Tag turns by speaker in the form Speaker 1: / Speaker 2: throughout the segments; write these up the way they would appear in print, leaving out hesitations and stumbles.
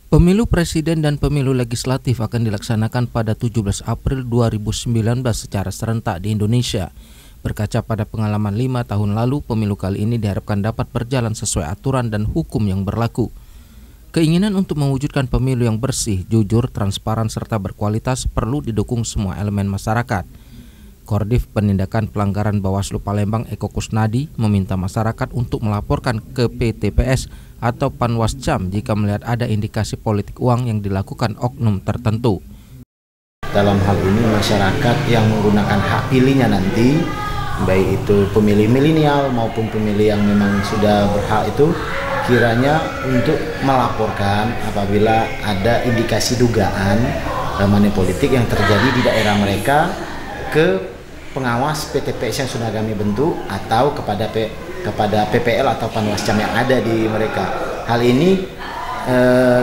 Speaker 1: Pemilu presiden dan pemilu legislatif akan dilaksanakan pada 17 April 2019 secara serentak di Indonesia. Berkaca pada pengalaman 5 tahun lalu, pemilu kali ini diharapkan dapat berjalan sesuai aturan dan hukum yang berlaku. Keinginan untuk mewujudkan pemilu yang bersih, jujur, transparan, serta berkualitas perlu didukung semua elemen masyarakat. Koordif Penindakan Pelanggaran Bawaslu Palembang Eko Kusnadi meminta masyarakat untuk melaporkan ke PTPS atau Panwascam jika melihat ada indikasi politik uang yang dilakukan oknum tertentu.
Speaker 2: Dalam hal ini masyarakat yang menggunakan hak pilihnya nanti, baik itu pemilih milenial maupun pemilih yang memang sudah berhak itu, kiranya untuk melaporkan apabila ada indikasi dugaan money politik yang terjadi di daerah mereka ke pengawas PTPS yang sudah kami bentuk atau kepada PPL atau Panwascam yang ada di mereka. Hal ini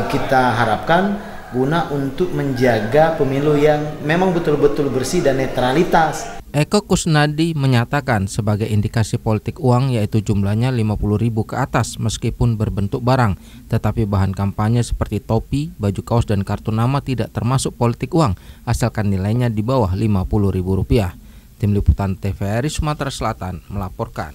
Speaker 2: kita harapkan guna untuk menjaga pemilu yang memang betul-betul bersih dan netralitas.
Speaker 1: Eko Kusnadi menyatakan sebagai indikasi politik uang yaitu jumlahnya 50.000 ke atas meskipun berbentuk barang, tetapi bahan kampanye seperti topi, baju kaos dan kartu nama tidak termasuk politik uang asalkan nilainya di bawah Rp50.000. Tim Liputan TVRI Sumatera Selatan melaporkan.